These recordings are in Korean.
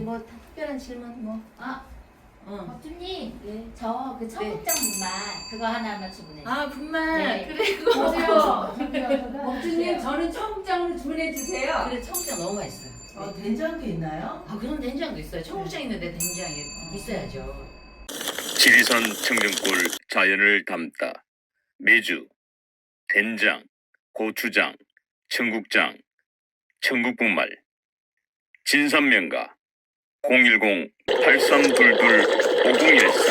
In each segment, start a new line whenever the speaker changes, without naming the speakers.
뭐 특별한 질문 뭐?
법주님,
네.
저 그 청국장 분말 그거 하나만 주문해 주세요.
아 분말
네.
그래 그거
보세요. 법주님 저는 청국장으로 주문해 주세요.
그래 청국장 너무 맛있어요.
된장도 있나요?
아 그럼 된장도 있어요. 청국장 있는데 된장이 있어야죠.
지리산 청정골 자연을 담다 메주, 된장, 고추장, 청국장, 청국분말 진산명가 010-8322-5013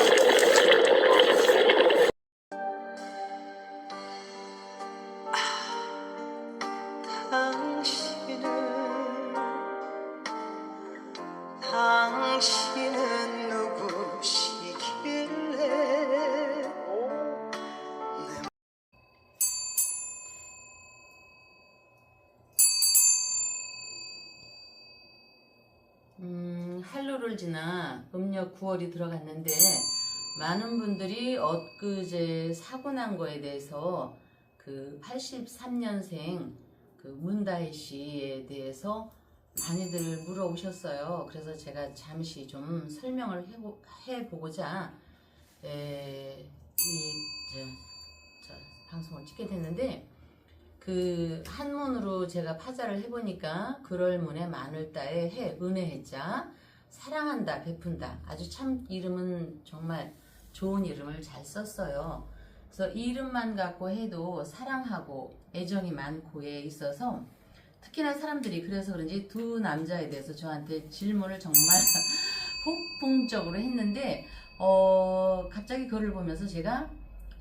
당신은 누구시길래
한로를 지나 음력 9월이 들어갔는데 많은 분들이 엊그제 사고 난 거에 대해서 그 83년생 그 문다혜 씨에 대해서 많이들 물어오셨어요. 그래서 제가 잠시 좀 설명을 해보고자 방송을 찍게 됐는데, 그 한문으로 제가 파자를 해보니까 그럴문에 마늘따에 해 은혜해자 사랑한다 베푼다, 아주 참 이름은 정말 좋은 이름을 잘 썼어요. 그래서 이 이름만 갖고 해도 사랑하고 애정이 많고에 있어서 특히나 사람들이 그래서 그런지 두 남자에 대해서 저한테 질문을 정말 폭풍적으로 했는데 갑자기 그걸 보면서 제가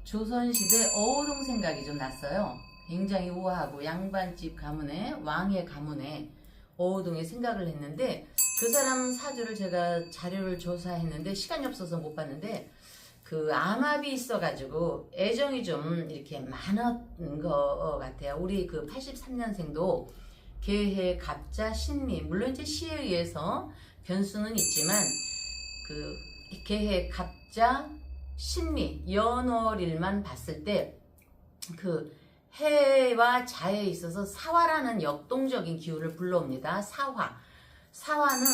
조선시대 어우동 생각이 좀 났어요. 굉장히 우아하고 양반집 가문에 왕의 가문에 어우동의 생각을 했는데, 그 사람 사주를 제가 자료를 조사했는데 시간이 없어서 못 봤는데 그 암압이 있어가지고 애정이 좀 이렇게 많은 것 같아요. 우리 그 83년생도 개해 갑자 신미, 물론 이제 시에 의해서 변수는 있지만 그 개해 갑자 신미 연월일만 봤을 때 그 해와 자에 있어서 사화라는 역동적인 기운을 불러옵니다. 사화는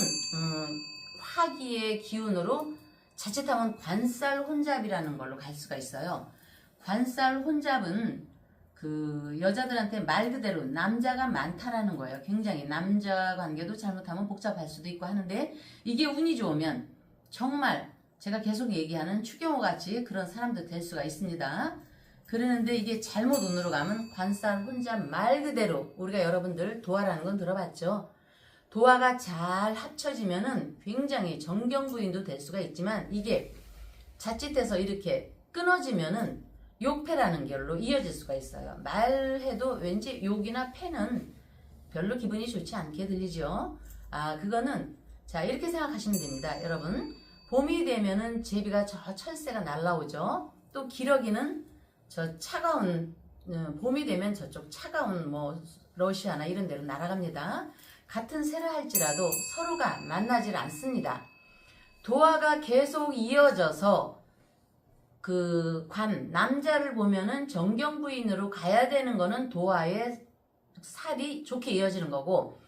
화기의 기운으로 자칫하면 관살 혼잡이라는 걸로 갈 수가 있어요. 관살 혼잡은 그 여자들한테 말 그대로 남자가 많다라는 거예요. 굉장히 남자 관계도 잘못하면 복잡할 수도 있고 하는데, 이게 운이 좋으면 정말 제가 계속 얘기하는 추경호 같이 그런 사람도 될 수가 있습니다. 그러는데 이게 잘못 운으로 가면 관살 혼잡 말 그대로, 우리가 여러분들 도화라는 건 들어봤죠? 도화가 잘 합쳐지면은 굉장히 정경부인도 될 수가 있지만, 이게 자칫해서 이렇게 끊어지면은 욕패라는 결로 이어질 수가 있어요. 말해도 왠지 욕이나 패는 별로 기분이 좋지 않게 들리죠. 그거는 자 이렇게 생각하시면 됩니다. 여러분, 봄이 되면은 제비가 저 철새가 날라오죠. 또 기러기는 저 차가운 봄이 되면 저쪽 차가운 뭐 러시아나 이런 데로 날아갑니다. 같은 새를 할지라도 서로가 만나질 않습니다. 도화가 계속 이어져서 그 남자를 보면은 정경부인으로 가야 되는 거는 도화의 살이 좋게 이어지는 거고,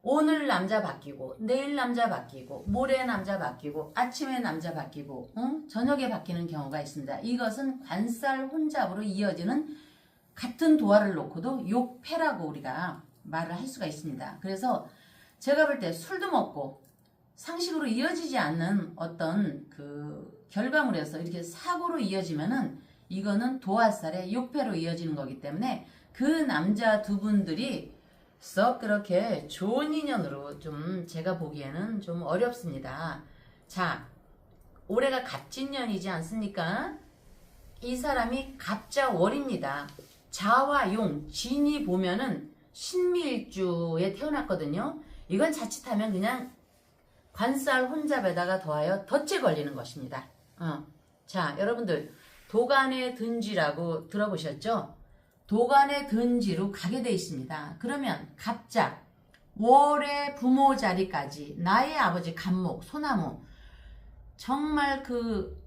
오늘 남자 바뀌고 내일 남자 바뀌고 모레 남자 바뀌고 아침에 남자 바뀌고 저녁에 바뀌는 경우가 있습니다. 이것은 관살 혼잡으로 이어지는, 같은 도화를 놓고도 욕패라고 우리가 말을 할 수가 있습니다. 그래서 제가 볼 때 술도 먹고 상식으로 이어지지 않는 어떤 그 결과물에서 이렇게 사고로 이어지면은 이거는 도화살의 욕패로 이어지는 거기 때문에 그 남자 두 분들이 썩 그렇게 좋은 인연으로 좀 제가 보기에는 좀 어렵습니다. 자, 올해가 갑진년이지 않습니까? 이 사람이 갑자월입니다. 자와 용, 진이 보면은 신미일주에 태어났거든요. 이건 자칫하면 그냥 관살 혼잡에다가 더하여 덫에 걸리는 것입니다. 자, 여러분들 도간의 든지라고 들어보셨죠? 도간의 든지로 가게 돼 있습니다. 그러면 갑자, 월의 부모 자리까지 나의 아버지 갑목, 소나무, 정말 그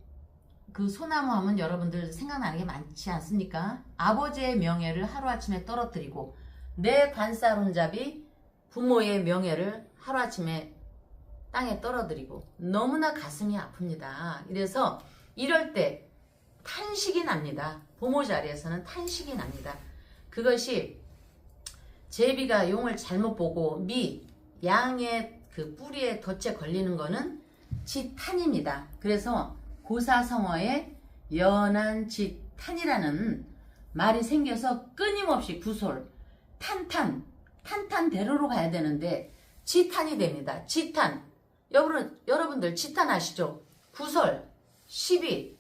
소나무 하면 여러분들 생각나는 게 많지 않습니까? 아버지의 명예를 하루아침에 떨어뜨리고 내 관살 혼잡이 부모의 명예를 하루아침에 땅에 떨어뜨리고 너무나 가슴이 아픕니다. 그래서 이럴 때 탄식이 납니다. 부모 자리에서는 탄식이 납니다. 그것이 제비가 용을 잘못 보고 양의 그 뿌리에 덫에 걸리는 거는 지탄입니다. 그래서 고사성어에 연한 지탄이라는 말이 생겨서 끊임없이 구솔, 탄탄대로로 가야 되는데 지탄이 됩니다. 지탄. 여러분들 지탄 아시죠? 구설, 시비,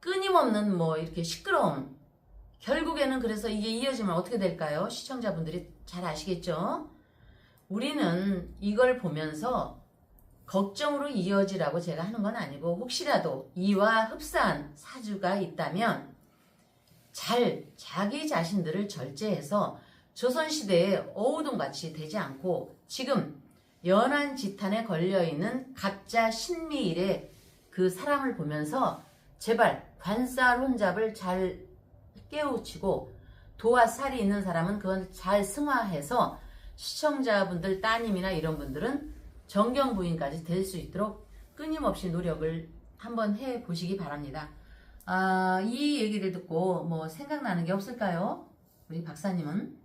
끊임없는 뭐 이렇게 시끄러움. 결국에는 그래서 이게 이어지면 어떻게 될까요? 시청자분들이 잘 아시겠죠? 우리는 이걸 보면서 걱정으로 이어지라고 제가 하는 건 아니고 혹시라도 이와 흡사한 사주가 있다면 잘 자기 자신들을 절제해서 조선시대에 어우동같이 되지 않고 지금 연한 지탄에 걸려있는 갑자 신미일의 그 사람을 보면서 제발 관살 혼잡을 잘 깨우치고 도와 살이 있는 사람은 그건 잘 승화해서 시청자분들 따님이나 이런 분들은 정경부인까지 될 수 있도록 끊임없이 노력을 한번 해보시기 바랍니다. 이 얘기를 듣고 뭐 생각나는 게 없을까요? 우리 박사님은?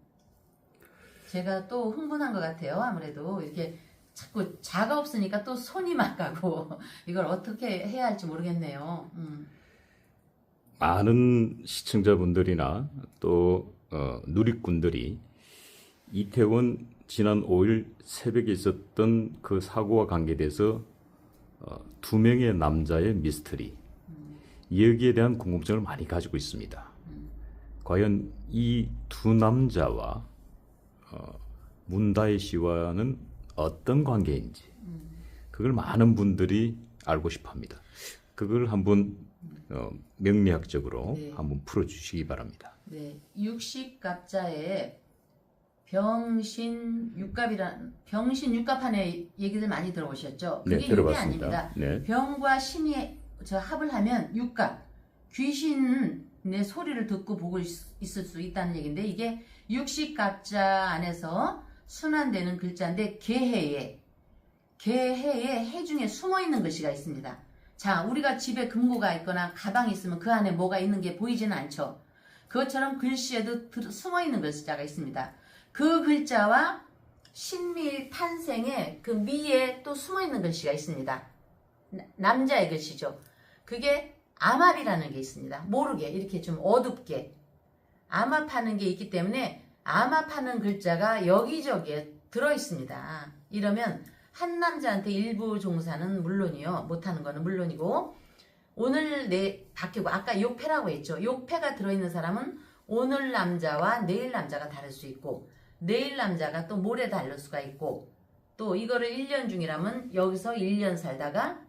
제가 또 흥분한 것 같아요. 아무래도 이렇게 자꾸 자가 없으니까 또 손이 막 가고 이걸 어떻게 해야 할지 모르겠네요.
많은 시청자분들이나 또 누리꾼들이 이태원 지난 5일 새벽에 있었던 그 사고와 관계돼서 2명의 남자의 미스터리 여기에 대한 궁금증을 많이 가지고 있습니다. 과연 이 두 남자와 문다혜 씨와는 어떤 관계인지 그걸 많은 분들이 알고 싶어합니다. 그걸 한번 명리학적으로
네.
한번 풀어주시기 바랍니다.
네, 육식갑자에 병신육갑한의 얘기들 많이 들어보셨죠? 그게
네,
육이
들어봤습니다.
아닙니다.
네.
병과 신이 합을 하면 육갑, 귀신의 소리를 듣고 보고 있을 수 있다는 얘기인데 이게 육식갑자 안에서 순환되는 글자인데 개해에 해 중에 숨어있는 글씨가 있습니다. 자, 우리가 집에 금고가 있거나 가방이 있으면 그 안에 뭐가 있는 게 보이지는 않죠. 그것처럼 글씨에도 숨어있는 글자가 있습니다. 그 글자와 신미 탄생의 그 미에 또 숨어있는 글씨가 있습니다. 남자의 글씨죠. 그게 암압이라는 게 있습니다. 모르게 이렇게 좀 어둡게 암압하는 게 있기 때문에 암압하는 글자가 여기저기에 들어있습니다. 이러면 한 남자한테 일부 종사는 물론이요. 못하는 거는 물론이고 오늘 바뀌고 아까 욕패라고 했죠. 욕패가 들어있는 사람은 오늘 남자와 내일 남자가 다를 수 있고 내일 남자가 또 모레 다를 수가 있고 또 이거를 1년 중이라면 여기서 1년 살다가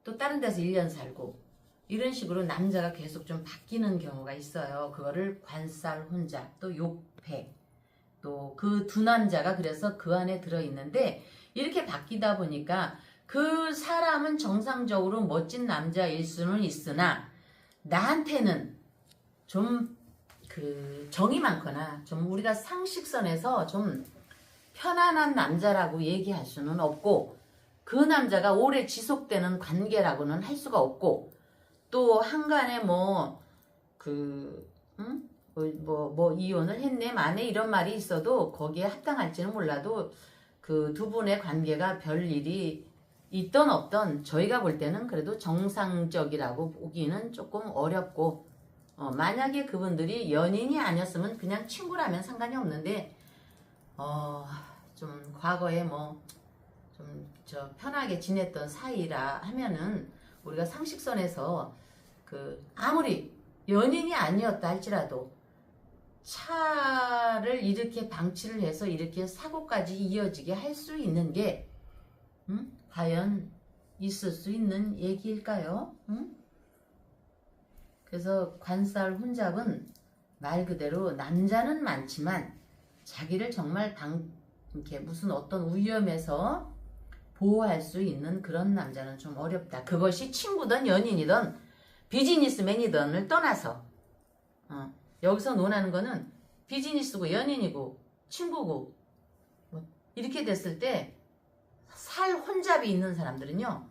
또 다른 데서 1년 살고 이런 식으로 남자가 계속 좀 바뀌는 경우가 있어요. 그거를 관살 혼자 또 욕패 또 그 두 남자가 그래서 그 안에 들어있는데 이렇게 바뀌다 보니까 그 사람은 정상적으로 멋진 남자일 수는 있으나 나한테는 좀 정이 많거나 좀 우리가 상식선에서 좀 편안한 남자라고 얘기할 수는 없고 그 남자가 오래 지속되는 관계라고는 할 수가 없고 또 한간에 이혼을 했네 마네 이런 말이 있어도 거기에 합당할지는 몰라도 그 두 분의 관계가 별일이 있던 없던 저희가 볼 때는 그래도 정상적이라고 보기는 조금 어렵고 만약에 그분들이 연인이 아니었으면 그냥 친구라면 상관이 없는데 좀 과거에 좀 편하게 지냈던 사이라 하면은 우리가 상식선에서 아무리 연인이 아니었다 할지라도 차를 이렇게 방치를 해서 이렇게 사고까지 이어지게 할 수 있는 게 과연 있을 수 있는 얘기일까요? 그래서 관살 혼잡은 말 그대로 남자는 많지만 자기를 정말 이렇게 무슨 어떤 위험에서 보호할 수 있는 그런 남자는 좀 어렵다. 그것이 친구든 연인이든 비즈니스맨이든을 떠나서 여기서 논하는 거는 비즈니스고 연인이고 친구고 이렇게 됐을 때 살 혼잡이 있는 사람들은요,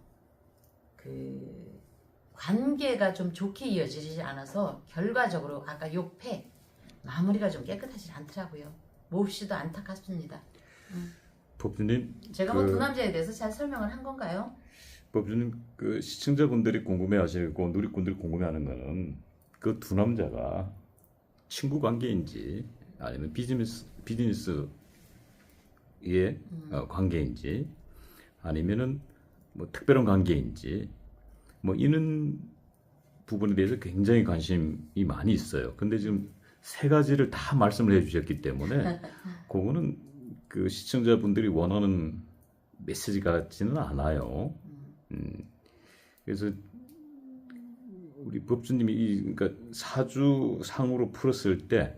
그 관계가 좀 좋게 이어지지 않아서 결과적으로 아까 욕패 마무리가 좀 깨끗하지 않더라고요. 몹시도 안타깝습니다.
법주님,
제가 뭐 두 남자에 대해서 잘 설명을 한 건가요?
법주님, 그 시청자분들이 궁금해하시고 누리꾼들이 궁금해하는 거는 그 두 남자가 친구 관계인지 아니면 비즈니스의 관계인지 아니면은 뭐 특별한 관계인지 뭐 이런 부분에 대해서 굉장히 관심이 많이 있어요. 근데 지금 세 가지를 다 말씀을 해주셨기 때문에 그거는 그 시청자분들이 원하는 메시지 같지는 않아요. 그래서 우리 법주님이 그러니까 사주상으로 풀었을 때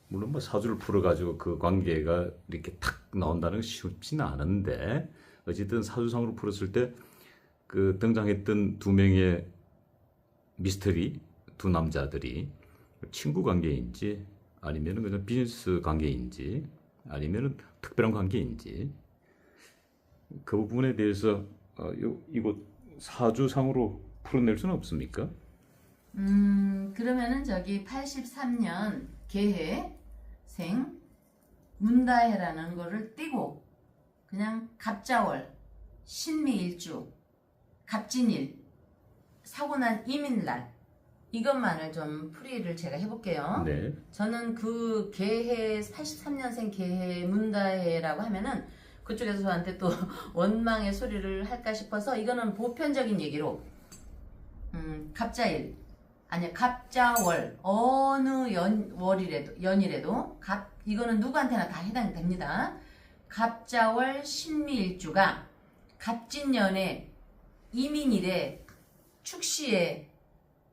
물론 뭐 사주를 풀어가지고 그 관계가 이렇게 탁 나온다는 게 쉽지는 않은데 어쨌든 사주상으로 풀었을 때 그 등장했던 두 명의 미스터리 두 남자들이 친구 관계인지 아니면은 그냥 비즈니스 관계인지 아니면은 특별한 관계인지 그 부분에 대해서 이거 사주상으로 풀어낼 수는 없습니까?
그러면은 저기 83년 개해생 문다해라는 거를 띄고 그냥 갑자월 신미일주 갑진일 사고난 이민날 이것만을 좀 풀이를 제가 해볼게요.
네.
저는 그 개해 83년생 개해 문다해라고 하면은 그쪽에서 저한테 또 원망의 소리를 할까 싶어서 이거는 보편적인 얘기로 갑자일 아니 갑자월 어느 연이라도 이거는 누구한테나 다 해당됩니다. 갑자월 신미일주가 갑진년에 이민일에 축시에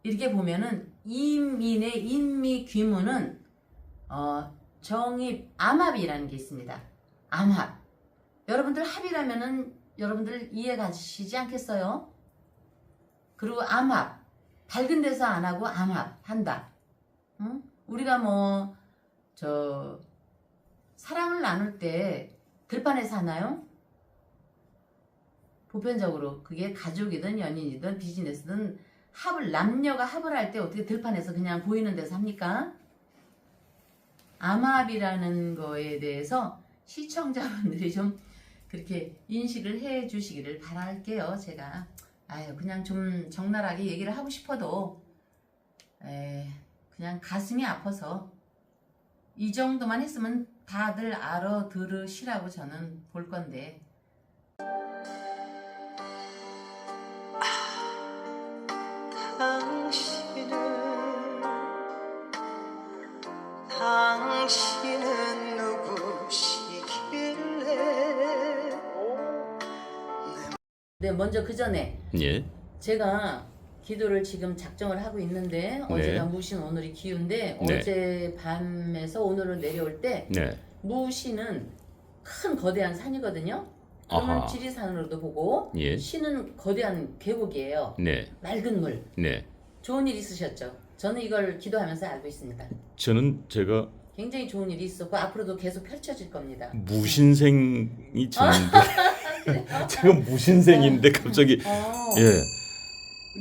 이렇게 보면은 이민의 인미귀문은 정입 암합이라는 게 있습니다. 암합. 여러분들 합이라면은 여러분들 이해 가시지 않겠어요? 그리고 암합. 밝은 데서 안 하고 암합 한다. 응? 우리가 뭐 사랑을 나눌 때 들판에서 하나요? 보편적으로 그게 가족이든 연인이든 비즈니스든 남녀가 합을 할 때 어떻게 들판에서 그냥 보이는 데서 합니까? 암합이라는 거에 대해서 시청자분들이 좀 그렇게 인식을 해 주시기를 바랄게요. 제가 그냥 좀 적나라하게 얘기를 하고 싶어도 그냥 가슴이 아파서 이 정도만 했으면 다들 알아들으시라고 저는 볼 건데
당신은 누구시길래
네, 먼저 그 전에
예.
제가 기도를 지금 작정을 하고 있는데 어제가 무신 오늘이 기운데 어제 밤에서 오늘로 내려올 때 무신은 큰 거대한 산이거든요. 그러면 지리산으로도 보고 신은 거대한 계곡이에요. 맑은 물. 좋은 일 있으셨죠? 저는 이걸 기도하면서 알고 있습니다.
저는 제가
굉장히 좋은 일이 있었고 앞으로도 계속 펼쳐질 겁니다.
무신생이 저인데 제가 무신생인데 갑자기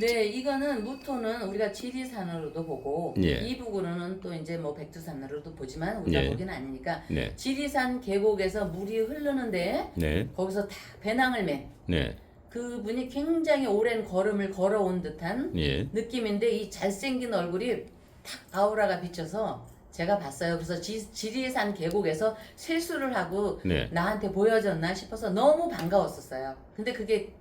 네, 이거는 무토는 우리가 지리산으로도 보고 이북으로는 또 이제 뭐 백두산으로도 보지만 우리가 보기는 아니니까 지리산 계곡에서 물이 흐르는데 거기서 다 배낭을 맨 그분이 굉장히 오랜 걸음을 걸어온 듯한 느낌인데 이 잘생긴 얼굴이 탁 아우라가 비쳐서 제가 봤어요. 그래서 지리산 계곡에서 세수를 하고 나한테 보여졌나 싶어서 너무 반가웠었어요. 근데 그게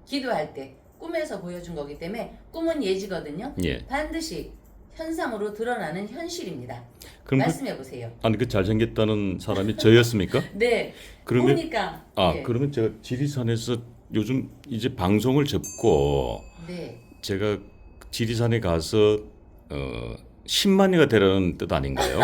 기도할 때 꿈에서 보여준 거기 때문에 꿈은 예지거든요. 반드시 현상으로 드러나는 현실입니다.
그럼
말씀해 보세요.
아니 그 잘생겼다는 사람이 저였습니까?
네.
그러면
보니까
그러면 제가 지리산에서 요즘 이제 방송을 접고 제가 지리산에 가서 10만이가 되라는 뜻 아닌가요?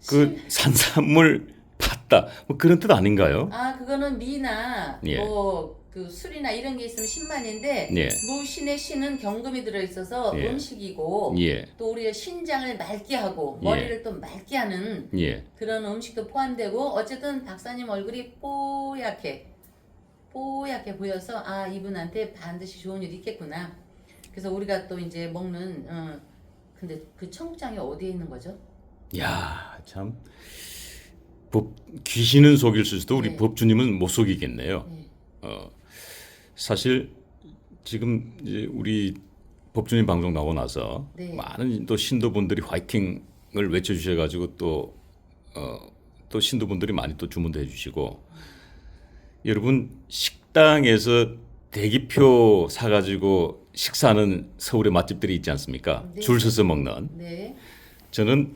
그 산삼을 팠다 뭐 그런 뜻 아닌가요?
그거는 미나 뭐 그 술이나 이런 게 있으면 신만인데
예.
무신의 신은 경금이 들어있어서
예.
음식이고
예.
또 우리의 신장을 맑게 하고
예.
머리를 또 맑게 하는
예.
그런 음식도 포함되고 어쨌든 박사님 얼굴이 뽀얗게 보여서 아 이분한테 반드시 좋은 일이 있겠구나. 그래서 우리가 또 이제 먹는 근데 그 청국장이 어디에 있는 거죠?
야, 참. 귀신은 속일 수도 우리
네.
법주님은 못 속이겠네요.
네.
사실 지금 이제 우리 법주님 방송 나오고 나서
네.
많은 또 신도분들이 화이팅을 외쳐주셔가지고 또 신도분들이 많이 또 주문도 해주시고 여러분 식당에서 대기표 사가지고 식사하는 서울의 맛집들이 있지 않습니까?
네.
줄 서서 먹는.
네.
저는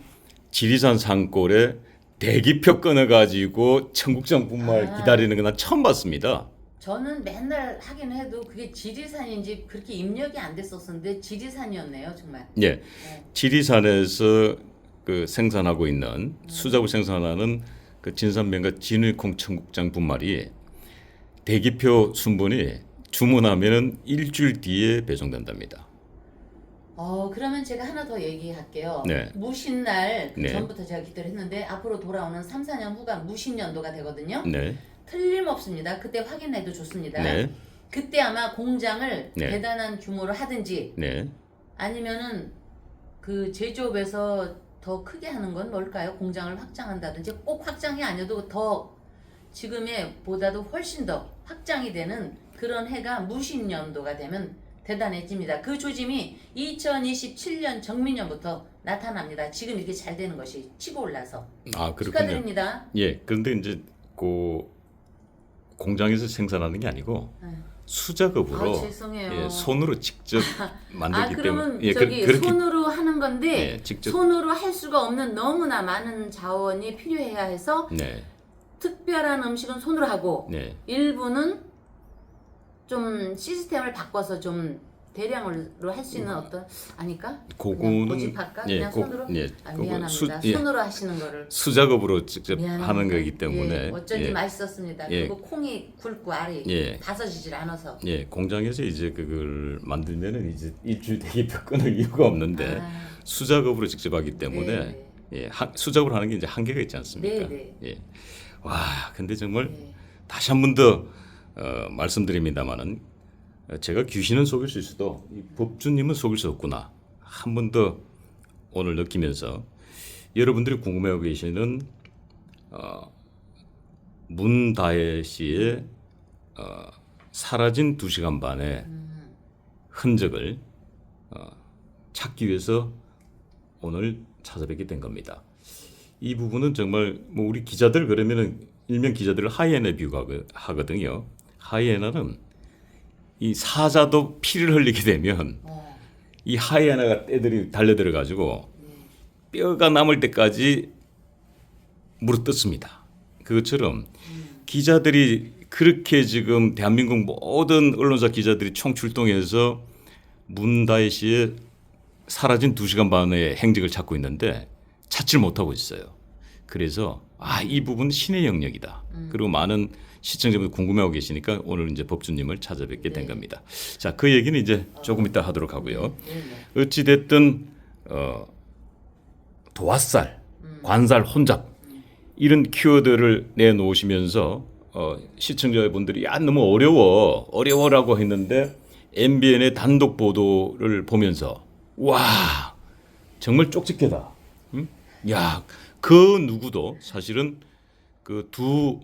지리산 산골에 대기표 끊어가지고 청국장 분말 기다리는 건 난 처음 봤습니다.
저는 맨날 하긴 해도 그게 지리산인지 그렇게 입력이 안 됐었는데 지리산이었네요 정말.
예, 지리산에서 그 생산하고 있는 수작업 생산하는 그 진산면과 진위콩 청국장 분말이 대기표 순분이 주문하면은 일주일 뒤에 배송된답니다.
그러면 제가 하나 더 얘기할게요.
네.
무신날 그
네.
전부터 제가 기대를 했는데 앞으로 돌아오는 3, 4년 후가 무신년도가 되거든요.
네,
틀림없습니다. 그때 확인해도 좋습니다.
네,
그때 아마 공장을
네.
대단한 규모로 하든지
네.
아니면은 그 제조업에서 더 크게 하는 건 뭘까요? 공장을 확장한다든지 꼭 확장이 아니어도 더 지금의 보다도 훨씬 더 확장이 되는 그런 해가 무신년도가 되면 대단해집니다. 그 조짐이 2027년 정민년부터 나타납니다. 지금 이렇게 잘 되는 것이 치고 올라서
아 그렇군요.
축하드립니다.
예, 그런데 이제 그 공장에서 생산하는 게 아니고 수작업으로
죄송해요.
예, 손으로 직접 만들기
그러면
때문에
저기
그렇게
손으로 하는 건데
예, 직접
손으로 할 수가 없는 너무나 많은 자원이 필요해야 해서
네,
특별한 음식은 손으로 하고
네,
일부는 좀 시스템을 바꿔서 좀 대량으로 할 수 있는 어떤 아닐까? 그냥
그거는
고집할까? 그냥 손으로?
예,
미안합니다.
예,
손으로 하시는 거를
수작업으로 직접
미안합니다.
하는 거기 때문에
예, 어쩐지
예,
맛있었습니다.
예.
그리고 콩이 굵고 알이
예.
다져지질 않아서
예, 공장에서 이제 그걸 만들면은 이제 일주일 대기표 끊을 이유가 없는데 수작업으로 직접 하기 때문에
네.
예, 수작업으로 하는 게 이제 한계가 있지 않습니까?
네, 네.
예. 와, 근데 정말
네.
다시 한 번 더 말씀드립니다만은 제가 귀신은 속일 수 있어도 이 법주님은 속일 수 없구나. 한 번 더 오늘 느끼면서 여러분들이 궁금해하고 계시는 문다혜 씨의 사라진 2시간 반의 흔적을 찾기 위해서 오늘 찾아뵙게 된 겁니다. 이 부분은 정말 뭐 우리 기자들 그러면은 일명 기자들을 하이에나 비유하거든요. 하이에나는 이 사자도 피를 흘리게 되면 이 하이에나가 떼들이 달려들어 가지고 뼈가 남을 때까지 물어뜯습니다. 그것처럼 기자들이 그렇게 지금 대한민국 모든 언론사 기자들이 총출동해서 문다혜 씨의 사라진 2시간 반의 행적을 찾고 있는데 찾지를 못하고 있어요. 그래서 이 부분 신의 영역이다. 그리고 많은 시청자분들 궁금해하고 계시니까 오늘 이제 법주님을 찾아뵙게 된 겁니다. 자, 그 얘기는 이제 조금 이따 하도록 하고요. 어찌 됐든 도화살, 관살, 혼잡 이런 키워드를 내놓으시면서 시청자분들이 너무 어려워라고 했는데 MBN의 단독 보도를 보면서 와 정말 쪽집게다. 응? 야, 그 누구도 사실은 그 두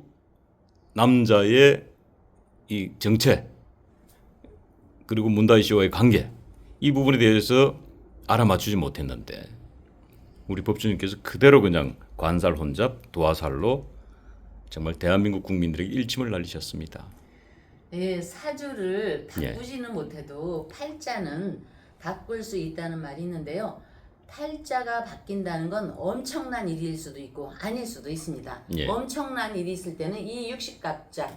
남자의 이 정체 그리고 문다혜 씨와의 관계 이 부분에 대해서 알아맞추지 못했는데 우리 법주님께서 그대로 그냥 관살 혼잡 도화살로 정말 대한민국 국민들에게 일침을 날리셨습니다.
예, 사주를
예.
바꾸지는 못해도 팔자는 바꿀 수 있다는 말이 있는데요. 팔자가 바뀐다는 건 엄청난 일일 수도 있고 아닐 수도 있습니다.
예.
엄청난 일이 있을 때는 이 60갑자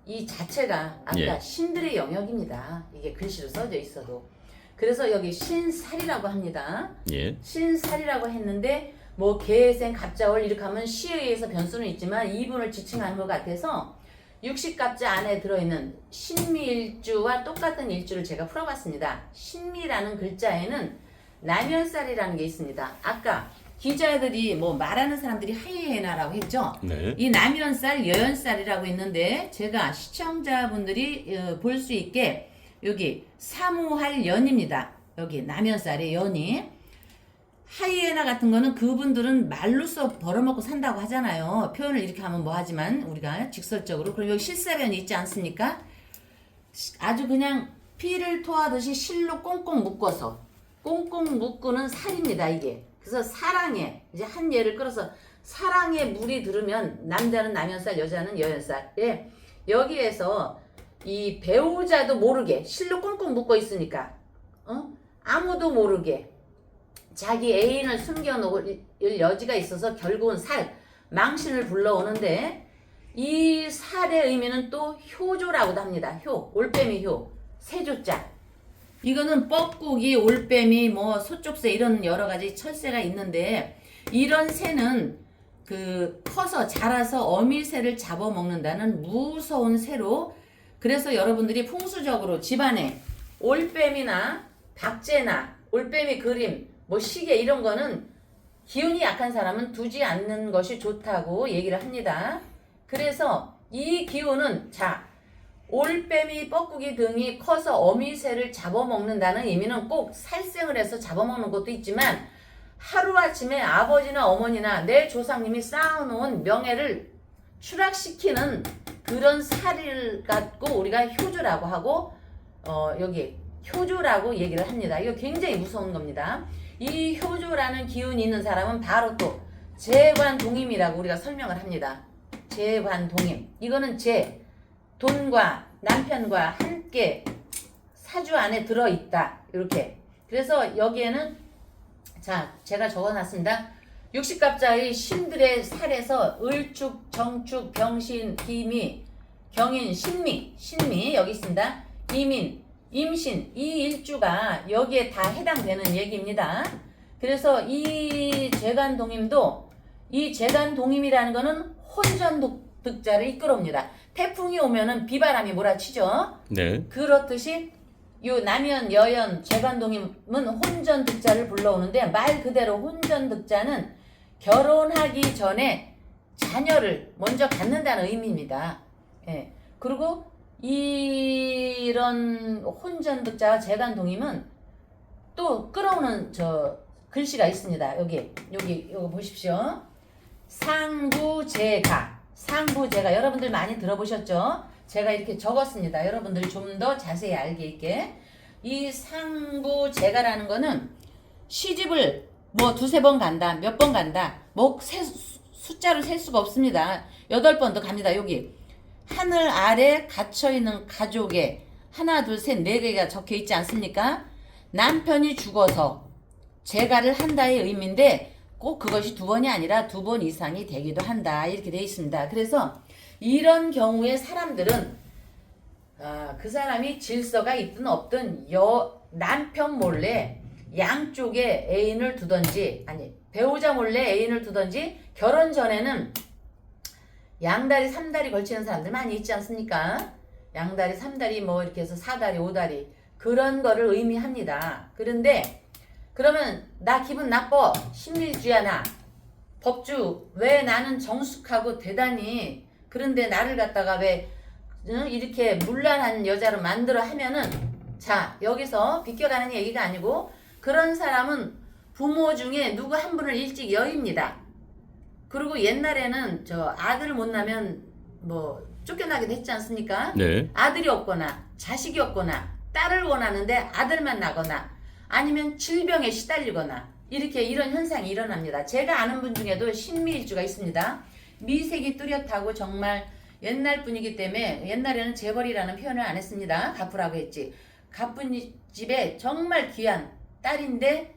이 자체가 아까
예.
신들의 영역입니다. 이게 글씨로 써져 있어도. 그래서 여기 신살이라고 합니다.
예.
신살이라고 했는데 뭐 계생 갑자월 이렇게 하면 시에 의해서 변수는 있지만 이분을 지칭하는 것 같아서 육식갑자 안에 들어있는 신미일주와 똑같은 일주를 제가 풀어봤습니다. 신미라는 글자에는 남연살이라는 게 있습니다. 아까 기자들이 뭐 말하는 사람들이 하이에나라고 했죠.
네.
이 남연살, 여연살이라고 있는데 제가 시청자분들이 볼 수 있게 여기 사무할 연입니다. 여기 남연살의 연이. 하이에나 같은 거는 그분들은 말로써 벌어먹고 산다고 하잖아요. 표현을 이렇게 하면 뭐 하지만 우리가 직설적으로. 그리고 여기 실사변이 있지 않습니까? 아주 그냥 피를 토하듯이 실로 꽁꽁 묶어서 꽁꽁 묶는 살입니다. 이게. 그래서 사랑에 이제 한 예를 끌어서 사랑에 물이 들으면 남자는 남연살, 여자는 여연살. 예. 여기에서 이 배우자도 모르게 실로 꽁꽁 묶어 있으니까 아무도 모르게 자기 애인을 숨겨놓을 여지가 있어서 결국은 망신을 불러오는데 이 살의 의미는 또 효조라고도 합니다. 올빼미 세조자. 이거는 뻐꾸기, 올빼미, 뭐 소쪽새 이런 여러 가지 철새가 있는데 이런 새는 커서 자라서 어미새를 잡아먹는다는 무서운 새로 그래서 여러분들이 풍수적으로 집안에 올빼미나 박제나 올빼미 그림, 뭐 시계 이런 거는 기운이 약한 사람은 두지 않는 것이 좋다고 얘기를 합니다. 그래서 이 기운은 올빼미, 뻐꾸기 등이 커서 어미새를 잡아먹는다는 의미는 꼭 살생을 해서 잡아먹는 것도 있지만 하루아침에 아버지나 어머니나 내 조상님이 쌓아놓은 명예를 추락시키는 그런 살을 갖고 우리가 효조라고 하고 여기 효조라고 얘기를 합니다. 이거 굉장히 무서운 겁니다. 이 효조라는 기운이 있는 사람은 바로 또 재관동임이라고 우리가 설명을 합니다. 재관동임. 이거는 돈과 남편과 함께 사주 안에 들어있다. 이렇게. 그래서 여기에는 제가 적어놨습니다. 육식갑자의 신들의 살에서 을축, 정축, 병신, 기미, 경인, 신미 여기 있습니다. 이민, 임신 이 일주가 여기에 다 해당되는 얘기입니다. 그래서 이 재간동임이라는 거는 혼전득자를 이끌어옵니다. 태풍이 오면은 비바람이 몰아치죠.
네.
그렇듯이 요 남연, 여연, 재간동임은 혼전득자를 불러오는데 말 그대로 혼전득자는 결혼하기 전에 자녀를 먼저 갖는다는 의미입니다. 예. 그리고 이런 혼전득자와 재간동임은 또 끌어오는 글씨가 있습니다. 여기 보십시오. 상부재가 여러분들 많이 들어보셨죠? 제가 이렇게 적었습니다. 여러분들 좀 더 자세히 알게 있게. 이 상부재가라는 거는 시집을 뭐 두세 번 간다, 몇 번 간다, 뭐 숫자로 셀 수가 없습니다. 8번도 갑니다. 여기 하늘 아래 갇혀있는 가족에 하나, 둘, 셋, 4개가 적혀 있지 않습니까? 남편이 죽어서 재가를 한다의 의미인데 꼭 그것이 2번이 아니라 2번 이상이 되기도 한다. 이렇게 되어 있습니다. 그래서 이런 경우에 사람들은 그 사람이 질서가 있든 없든 남편 몰래 양쪽에 애인을 두든지 배우자 몰래 애인을 두든지 결혼 전에는 양다리 3다리 걸치는 사람들 많이 있지 않습니까? 양다리 3다리 뭐 이렇게 해서 4다리 5다리 그런 거를 의미합니다. 그런데 그러면 나 기분 나빠 신밀주야 나 법주 왜 나는 정숙하고 대단히 그런데 나를 갖다가 왜 이렇게 문란한 여자로 만들어 하면은 여기서 비껴가는 얘기가 아니고 그런 사람은 부모 중에 누구 한 분을 일찍 여입니다. 그리고 옛날에는 아들을 못 낳으면 뭐 쫓겨나기도 했지 않습니까?
네.
아들이 없거나 자식이 없거나 딸을 원하는데 아들만 나거나 아니면 질병에 시달리거나 이런 현상이 일어납니다. 제가 아는 분 중에도 신미일주가 있습니다. 미색이 뚜렷하고 정말 옛날 분이기 때문에 옛날에는 재벌이라는 표현을 안 했습니다. 가프라고 했지. 가쁜 집에 정말 귀한 딸인데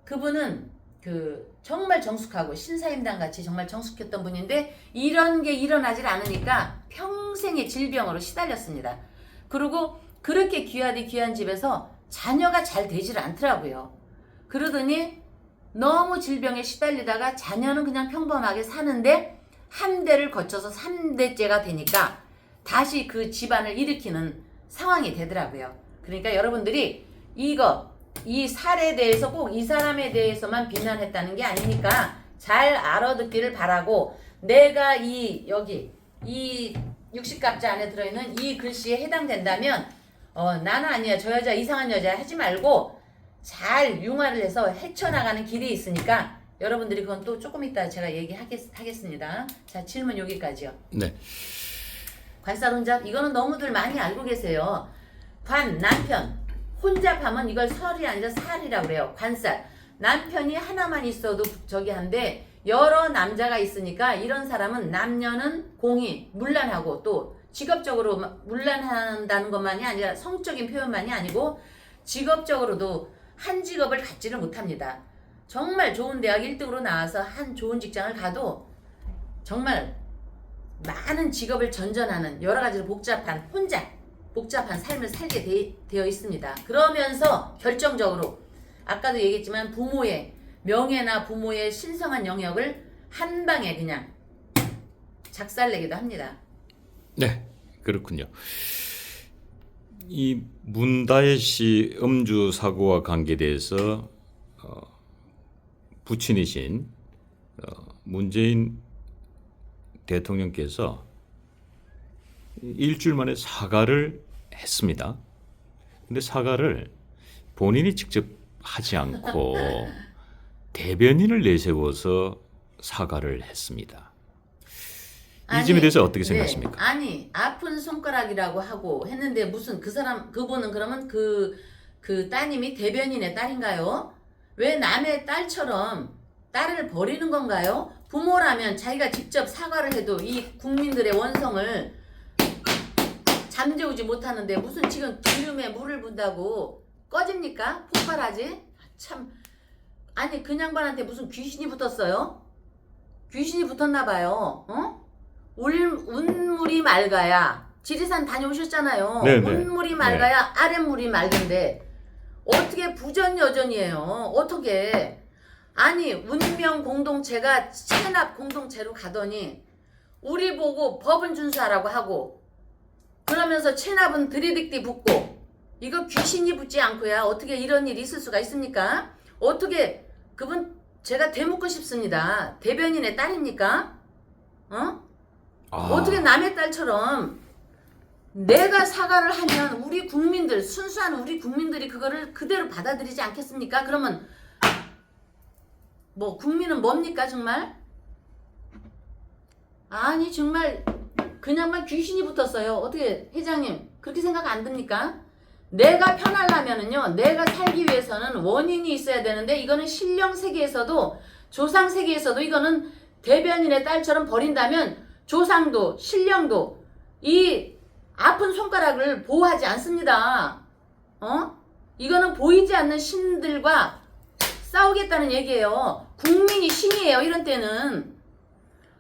그분은 정말 정숙하고 신사임당 같이 정말 정숙했던 분인데 이런 게 일어나질 않으니까 평생의 질병으로 시달렸습니다. 그리고 그렇게 귀한 집에서 자녀가 잘 되질 않더라고요. 그러더니 너무 질병에 시달리다가 자녀는 그냥 평범하게 사는데 한 대를 거쳐서 3대째가 되니까 다시 그 집안을 일으키는 상황이 되더라고요. 그러니까 여러분들이 이 살에 대해서 꼭 이 사람에 대해서만 비난했다는 게 아니니까 잘 알아듣기를 바라고, 내가 여기 이 60갑자 안에 들어있는 이 글씨에 해당된다면 나는 아니야, 저 여자 이상한 여자야 하지 말고 잘 융화를 해서 헤쳐나가는 길이 있으니까 여러분들이 그건 또 조금 이따 제가 얘기하겠습니다. 자, 질문 여기까지요.
네.
관살 혼잡, 이거는 너무들 많이 알고 계세요. 남편, 혼잡하면 이걸 설이 아니라 살이라고 그래요. 관살, 남편이 하나만 있어도 저기 한데 여러 남자가 있으니까 이런 사람은 남녀는 공히 문란하고, 또 직업적으로 문란한다는 것만이 아니라 성적인 표현만이 아니고 직업적으로도 한 직업을 갖지를 못합니다. 정말 좋은 대학 1등으로 나와서 한 좋은 직장을 가도 정말 많은 직업을 전전하는 여러 가지로 복잡한 삶을 살게 되어 있습니다. 그러면서 결정적으로 아까도 얘기했지만 부모의 명예나 부모의 신성한 영역을 한 방에 그냥 작살내기도 합니다.
네, 그렇군요. 이 문다혜 씨 음주 사고와 관계돼서 부친이신 문재인 대통령께서 일주일 만에 사과를 했습니다. 근데 사과를 본인이 직접 하지 않고 대변인을 내세워서 사과를 했습니다. 이 점에 대해서 어떻게 생각하십니까?
네, 아니, 아픈 손가락이라고 하고 했는데 무슨 그분은 그러면 그 따님이 대변인의 딸인가요? 왜 남의 딸처럼 딸을 버리는 건가요? 부모라면 자기가 직접 사과를 해도 이 국민들의 원성을 잠재우지 못하는데 무슨 지금 기름에 물을 붓다고 꺼집니까? 폭발하지? 참, 아니 그 양반한테 무슨 귀신이 붙었어요? 귀신이 붙었나 봐요. 운물이 맑아야, 지리산 다녀오셨잖아요.
네네.
운물이 맑아야 아랫물이 맑은데 어떻게 부전여전이에요? 어떻게? 아니 운명 공동체가 체납 공동체로 가더니 우리 보고 법은 준수하라고 하고, 그러면서 체납은 들이득디 붙고, 이거 귀신이 붙지 않고야 어떻게 이런 일이 있을 수가 있습니까? 어떻게 그분 제가 되묻고 싶습니다. 대변인의 딸입니까? 어떻게 남의 딸처럼, 내가 사과를 하면 우리 국민들, 순수한 우리 국민들이 그거를 그대로 받아들이지 않겠습니까? 그러면 뭐 국민은 뭡니까 정말? 아니 정말 그냥만 귀신이 붙었어요. 어떻게 회장님 그렇게 생각 안 듭니까? 내가 편하려면은요, 내가 살기 위해서는 원인이 있어야 되는데 이거는 신령 세계에서도 조상 세계에서도 이거는 대변인의 딸처럼 버린다면 조상도 신령도 이 아픈 손가락을 보호하지 않습니다. 이거는 보이지 않는 신들과 싸우겠다는 얘기예요. 국민이 신이에요. 이런 때는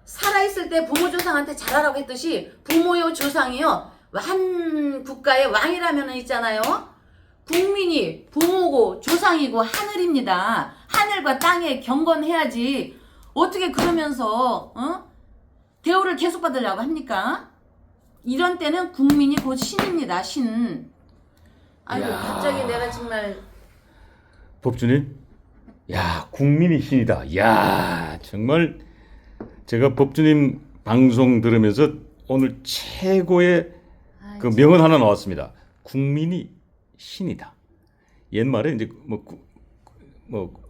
살아있을 때 부모 조상한테 잘하라고 했듯이 부모요 조상이요 한 국가의 왕이라면 있잖아요. 국민이 부모고 조상이고 하늘입니다. 하늘과 땅에 경건해야지 어떻게 그러면서 대우를 계속 받으려고 합니까? 이런 때는 국민이 곧 신입니다. 신. 아이고 갑자기 내가 정말.
법주님, 야, 국민이 신이다. 야, 정말 제가 법주님 방송 들으면서 오늘 최고의 그 명언 하나 나왔습니다. 국민이 신이다. 옛말에 이제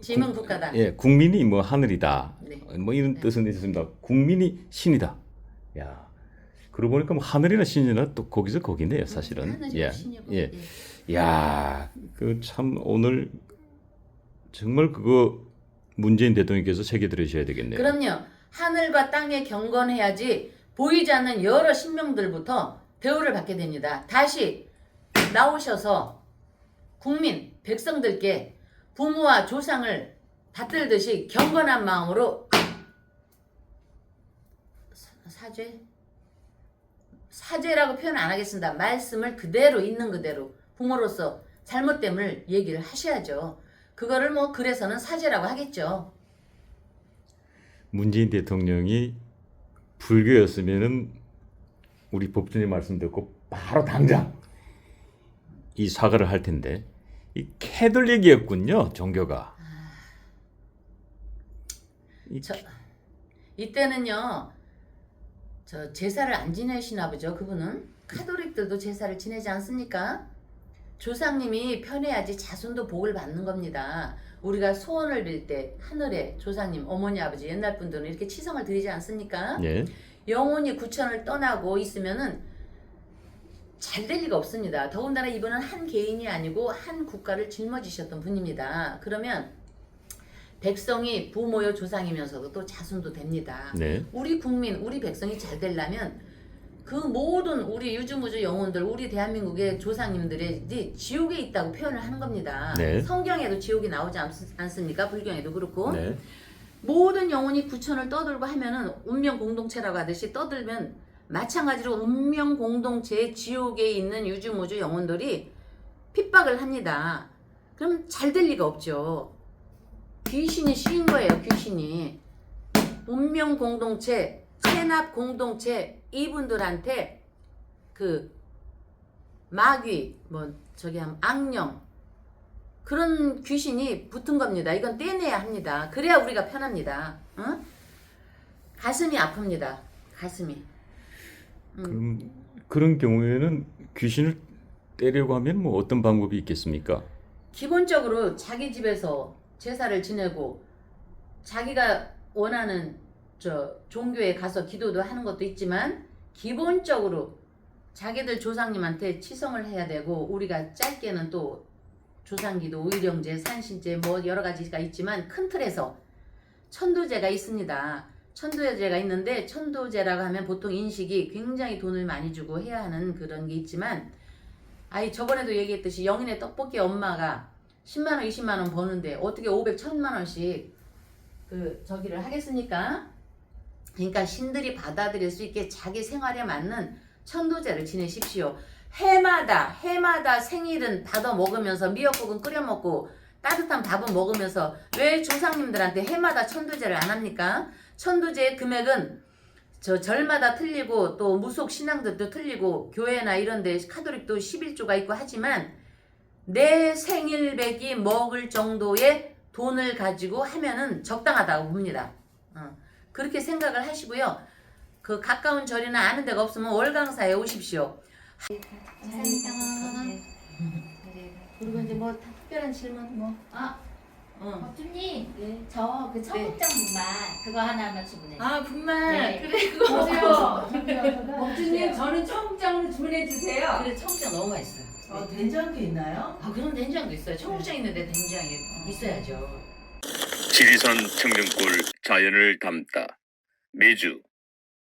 짐은 국가다.
예, 국민이 뭐 하늘이다.
네.
뭐 이런 뜻은 있습니다. 국민이 신이다. 야, 그러고 보니까 뭐 하늘이나 신이나 또 거기서 거기네요, 사실은.
하늘이고 신이고.
예. 야, 그 참 오늘 정말 그거 문재인 대통령께서 새겨 들으셔야 되겠네요.
그럼요. 하늘과 땅에 경건해야지 보이지 않는 여러 신명들부터 대우를 받게 됩니다. 다시 나오셔서 국민, 백성들께 부모와 조상을 받들듯이 경건한 마음으로 사죄라고 표현 안 하겠습니다. 말씀을 그대로 있는 그대로 부모로서 잘못됨을 얘기를 하셔야죠. 그거를 뭐 그래서는 사죄라고 하겠죠.
문재인 대통령이 불교였으면은 우리 법주님 말씀 듣고 바로 당장 이 사과를 할 텐데 이 캐톨릭이었군요, 종교가.
이때는요, 저 제사를 안 지내시나 보죠. 그분은 카톨릭들도 제사를 지내지 않습니까? 조상님이 편해야지 자손도 복을 받는 겁니다. 우리가 소원을 빌 때 하늘에 조상님, 어머니, 아버지 옛날 분들은 이렇게 치성을 드리지 않습니까?
예.
영혼이 구천을 떠나고 있으면은 잘 될 리가 없습니다. 더군다나 이분은 한 개인이 아니고 한 국가를 짊어지셨던 분입니다. 그러면 백성이 부모요 조상이면서도 또 자손도 됩니다.
네.
우리 국민, 우리 백성이 잘 되려면 그 모든 우리 유주무주 영혼들, 우리 대한민국의 조상님들이 지옥에 있다고 표현을 하는 겁니다.
네.
성경에도 지옥이 나오지 않습니까? 불경에도 그렇고.
네.
모든 영혼이 구천을 떠들고 하면은 운명 공동체라고 하듯이 떠들면 마찬가지로 운명 공동체의 지옥에 있는 유주무주 영혼들이 핍박을 합니다. 그럼 잘 될 리가 없죠. 귀신이 씌인 거예요, 귀신이. 운명 공동체, 체납 공동체 이분들한테 그 마귀, 악령 그런 귀신이 붙은 겁니다. 이건 떼내야 합니다. 그래야 우리가 편합니다. 어? 가슴이 아픕니다. 가슴이.
그럼 그런 경우에는 귀신을 때려고 하면 뭐 어떤 방법이 있겠습니까?
기본적으로 자기 집에서 제사를 지내고 자기가 원하는 종교에 가서 기도도 하는 것도 있지만 기본적으로 자기들 조상님한테 치성을 해야 되고 우리가 짧게는 또 조상기도, 오일영제, 산신제 뭐 여러 가지가 있지만 큰 틀에서 천도제가 있습니다. 천도제가 있는데 천도제라고 하면 보통 인식이 굉장히 돈을 많이 주고 해야 하는 그런 게 있지만 저번에도 얘기했듯이 영인의 떡볶이 엄마가 10만 원, 20만 원 버는데 어떻게 500, 1000만 원씩 저기를 하겠습니까? 그러니까 신들이 받아들일 수 있게 자기 생활에 맞는 천도제를 지내십시오. 해마다 생일은 받아 먹으면서 미역국은 끓여 먹고 따뜻한 밥은 먹으면서 왜 조상님들한테 해마다 천도제를 안 합니까? 천도제의 금액은 절마다 틀리고 또 무속 신앙들도 틀리고 교회나 이런 데 카톨릭도 11조가 있고 하지만 내 생일백이 먹을 정도의 돈을 가지고 하면은 적당하다고 봅니다. 그렇게 생각을 하시고요. 그 가까운 절이나 아는 데가 없으면 월강사에 오십시오.
감사합니다.
그리고 이제 뭐 특별한 질문 뭐.
법주님,
네.
저 그 청국장 분말 그거 하나만 주문해.
분말.
네.
그래 그거
보세요. 법주님 저는 청국장으로 주문해 주세요.
그래 청국장 너무 맛있어요.
된장도 있나요?
그럼 된장도 있어요. 청국장 있는데 된장이 있어야죠.
지리산 청정골 자연을 담다. 메주,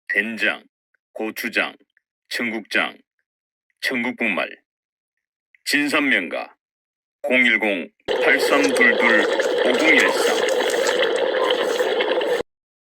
된장, 고추장, 청국장, 청국분말. 진산명가 010-8322-5014